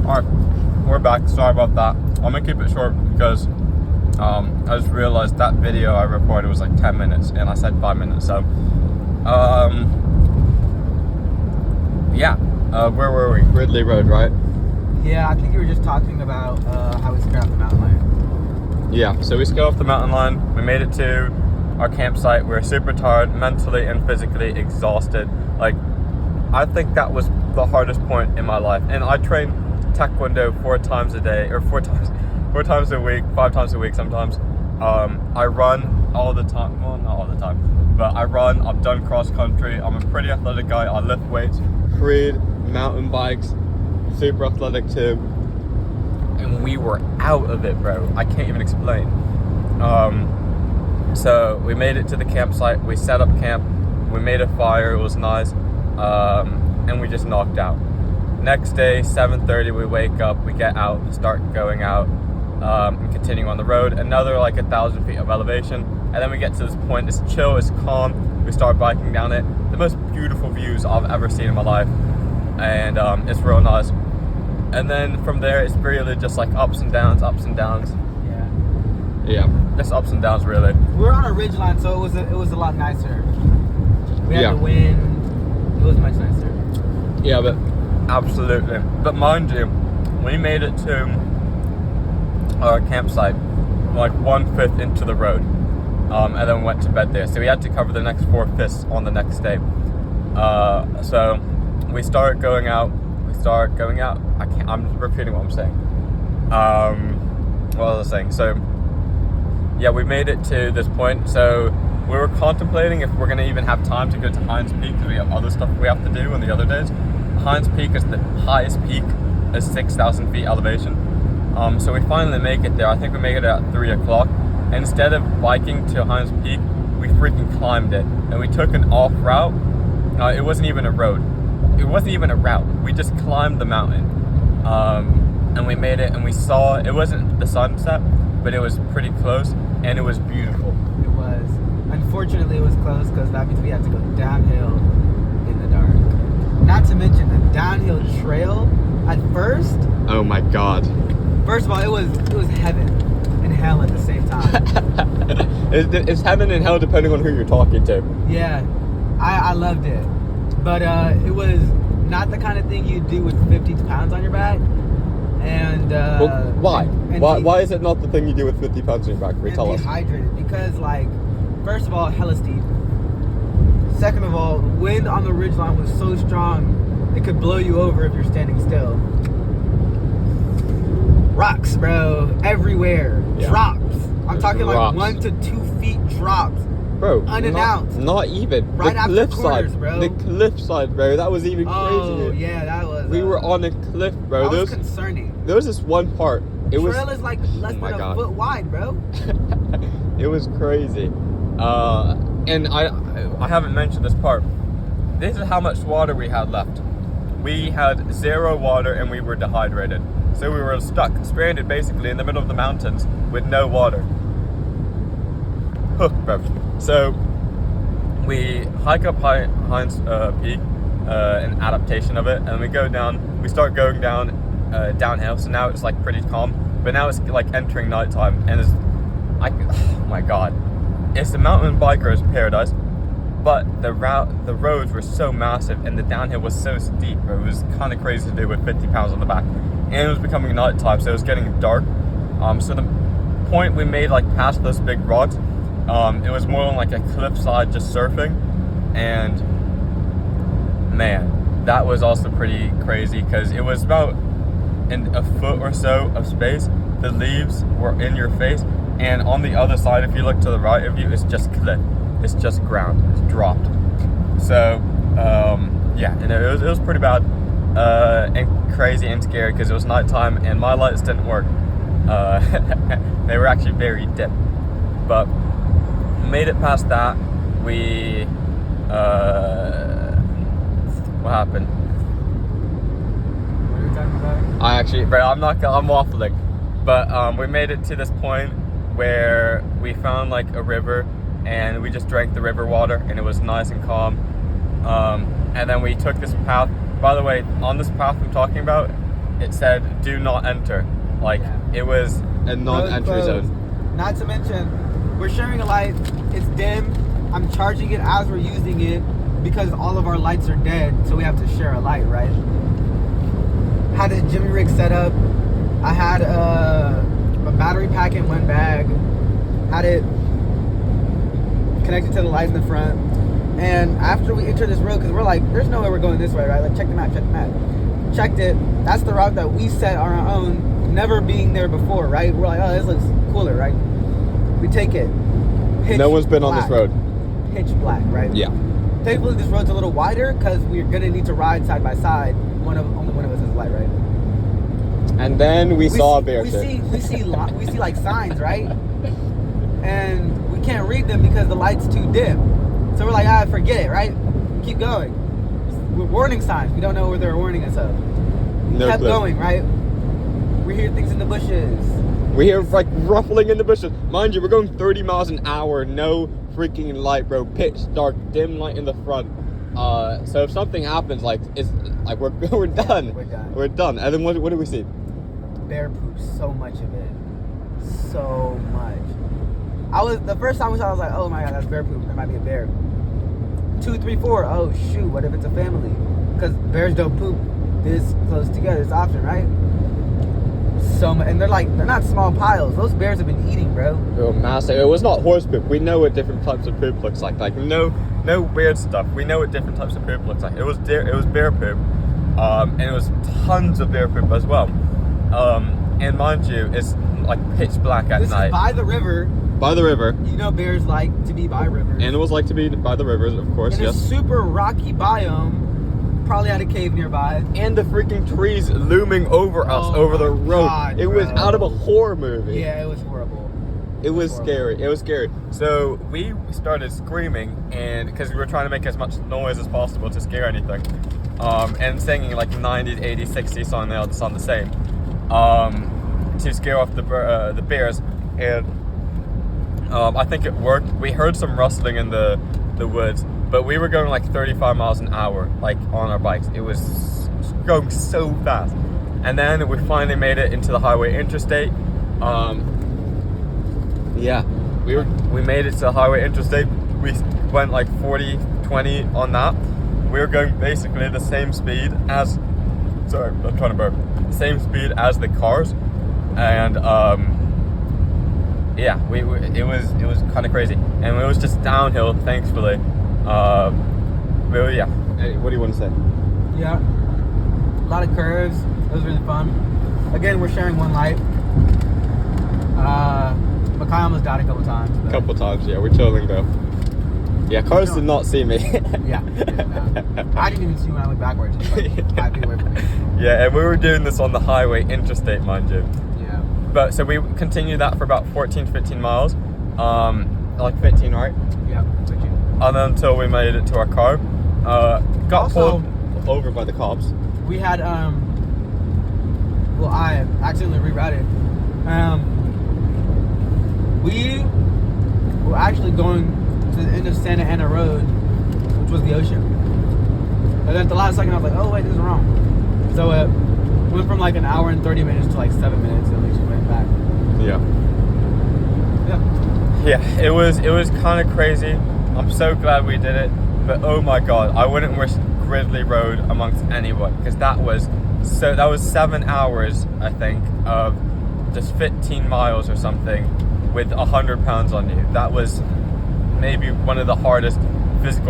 Alright, we're back. Sorry about that. I'm gonna keep it short because I just realized that video I recorded was like 10 minutes and I said 5 minutes. So, where were we? Ridley Road, right? Yeah, I think you were just talking about how we scared off the mountain line. Yeah, so we scared off the mountain line. We made it to our campsite. We were super tired, mentally and physically exhausted. Like, I think that was the hardest point in my life. And I train Taekwondo 4 times a day, or 4 times a week, 5 times a week sometimes. I run all the time. Well, not all the time, but I run. I've done cross country. I'm a pretty athletic guy. I lift weights, Creed, mountain bikes, super athletic too. And we were out of it, bro. I can't even explain. So we made it to the campsite. We set up camp. We made a fire. It was nice. And we just knocked out. Next day, 7:30, we wake up, we get out, start going out, and continuing on the road. Another like 1,000 feet of elevation. And then we get to this point, it's chill, it's calm. We start biking down it. The most beautiful views I've ever seen in my life. And it's real nice. And then from there, it's really just like ups and downs, ups and downs. Yeah, just ups and downs, really. We were on a ridge line, so it was a lot nicer. We had the wind. It was much nicer. Yeah, but absolutely. But mind you, we made it to our campsite like 1/5 into the road, and then went to bed there. So we had to cover the next 4/5 on the next day. So we start going out. I'm repeating what I'm saying. What was I saying? So yeah, we made it to this point. So we were contemplating if we're gonna even have time to go to Hinds Peak because we have other stuff we have to do on the other days. Hinds Peak is the highest peak at 6,000 feet elevation. So we finally make it there. I think we make it at 3 o'clock. And instead of biking to Hinds Peak, we freaking climbed it. And we took an off route. It wasn't even a road. It wasn't even a route. We just climbed the mountain. And we made it, and we saw, it wasn't the sunset, but it was pretty close, and it was beautiful. It was. Unfortunately, it was close because that means we had to go downhill in the dark. Not to mention the downhill trail at first. Oh my God. First of all, it was heaven and hell at the same time. It's heaven and hell depending on who you're talking to. Yeah, I loved it. But it was not the kind of thing you do with 50 pounds on your back. And well, why? Why is it not the thing you do with 50 pounds on your back? Tell us. Dehydrated. Because, like, first of all, hella steep. Second of all, wind on the ridgeline was so strong it could blow you over if you're standing still. Rocks, bro, everywhere. Yeah. Drops. I'm talking drops. Like 1 to 2 feet drops. Bro, unannounced. Not even. Right the after cliff corners, side, bro. The cliff side, bro. That was even crazier. Oh, yeah, that was. We were on a cliff, bro. That was concerning. There was this one part. The trail is like less than a foot wide, bro. It was crazy. And I haven't mentioned this part. This is how much water we had left. We had 0 water and we were dehydrated. So we were stuck, stranded basically in the middle of the mountains with no water. Bro. So we hike up Hinds Peak, an adaptation of it, and we go down. We start going down downhill. So now it's like pretty calm, but now it's like entering nighttime, and oh my God, it's the mountain biker's paradise. But the roads were so massive, and the downhill was so steep. It was kind of crazy to do with 50 pounds on the back, and it was becoming nighttime, so it was getting dark. So the point we made, like past those big rocks, it was more on like a cliffside, just surfing, and man, that was also pretty crazy because it was about in a foot or so of space. The leaves were in your face, and on the other side, if you look to the right of you, it's just cliff. It's just ground. It's dropped. So yeah, and it was pretty bad and crazy and scary because it was nighttime and my lights didn't work. They were actually very dim, but made it past that. We what happened? What are you talking about? I'm waffling, but we made it to this point where we found like a river, and we just drank the river water, and it was nice and calm. And then we took this path. By the way, on this path I'm talking about, it said "Do not enter." Like Yeah. it was a non-entry Road zone. closed. Not to mention, we're sharing a light. It's dim. I'm charging it as we're using it because all of our lights are dead, so we have to share a light, right? Had a Jimmy rig set up. I had a battery pack in one bag. Had it connected to the light in the front. And after we enter this road, because we're like, there's no way we're going this way, right? Like, check the map. Checked it. That's the route that we set on our own, never being there before, right? We're like, oh, this looks cooler, right? We take it. Pitch No one's been on this black. road. Pitch black, right? Yeah. Thankfully, this road's a little wider because we're gonna need to ride side by side. Only one of us has a light, right? And then we saw a bear. We see like signs, right? And we can't read them because the light's too dim. So we're like, forget it, right? Keep going. We're warning signs. We don't know where they're warning us of. We No kept clue. going, right? We hear things in the bushes. We hear like ruffling in the bushes. Mind you, we're going 30 miles an hour, no freaking light, bro. Pitch dark, dim light in the front. So if something happens, like it's like we're done. We're done. We're done. And then what do we see? Bear poop, so much of it. So much. The first time we saw it, I was like, oh my god, that's bear poop. There might be a bear. 2, 3, 4. Oh shoot, what if it's a family? Because bears don't poop this close together. It's often, right? So much, and they're not small piles. Those bears have been eating, bro. Oh, massive. It was not horse poop. We know what different types of poop looks like. Like no weird stuff. We know what different types of poop looks like. It was bear poop, and it was tons of bear poop as well. And mind you, it's like pitch black at This night. is by the river. By the river. You know bears like to be by rivers. Animals like to be by the rivers, of course, In a yes. super rocky biome, probably had a cave nearby. And the freaking trees looming over us, Oh over the my road. God, it was bro. out of a horror movie. Yeah, it was horrible. It was horrible. scary. It was scary. So we started screaming, and because we were trying to make as much noise as possible to scare anything, and singing like 90s, 80s, 60s on the same, to scare off the bears. And I think it worked. We heard some rustling in the woods, but we were going like 35 miles an hour, like on our bikes. It was going so fast. And then we finally made it into the highway interstate. Yeah, we made it to the highway interstate. We went like 40, 20 on that. We were going basically the same speed as, sorry, I'm trying to burp. Same speed as the cars, and yeah, it was kind of crazy, and it was just downhill, thankfully. But yeah, hey, what do you want to say? Yeah. A lot of curves. It was really fun. Again, we're sharing one light. Makai almost died a couple times. A couple times, yeah. We're chilling though. Yeah, cars did not see me. Yeah. I didn't even see when I went backwards. It was like 5 feet away from me. Yeah, and we were doing this on the highway interstate, mind you. Yeah. But so we continued that for about 14 to 15 miles. Like 15, right? Yeah. And then until we made it to our car. Got Also- pulled over by the cops. We had well, I accidentally rerouted. We were actually going to the end of Santa Ana Road, which was the ocean. And then at the last second, I was like, oh wait, this is wrong. So it went from like an hour and 30 minutes to like 7 minutes, and we just went back. Yeah. Yeah. Yeah, it was kind of crazy. I'm so glad we did it. But oh my god, I wouldn't wish Gridley Road amongst anyone, because that was 7 hours, I think, of just 15 miles or something with 100 pounds on you. That was maybe one of the hardest physical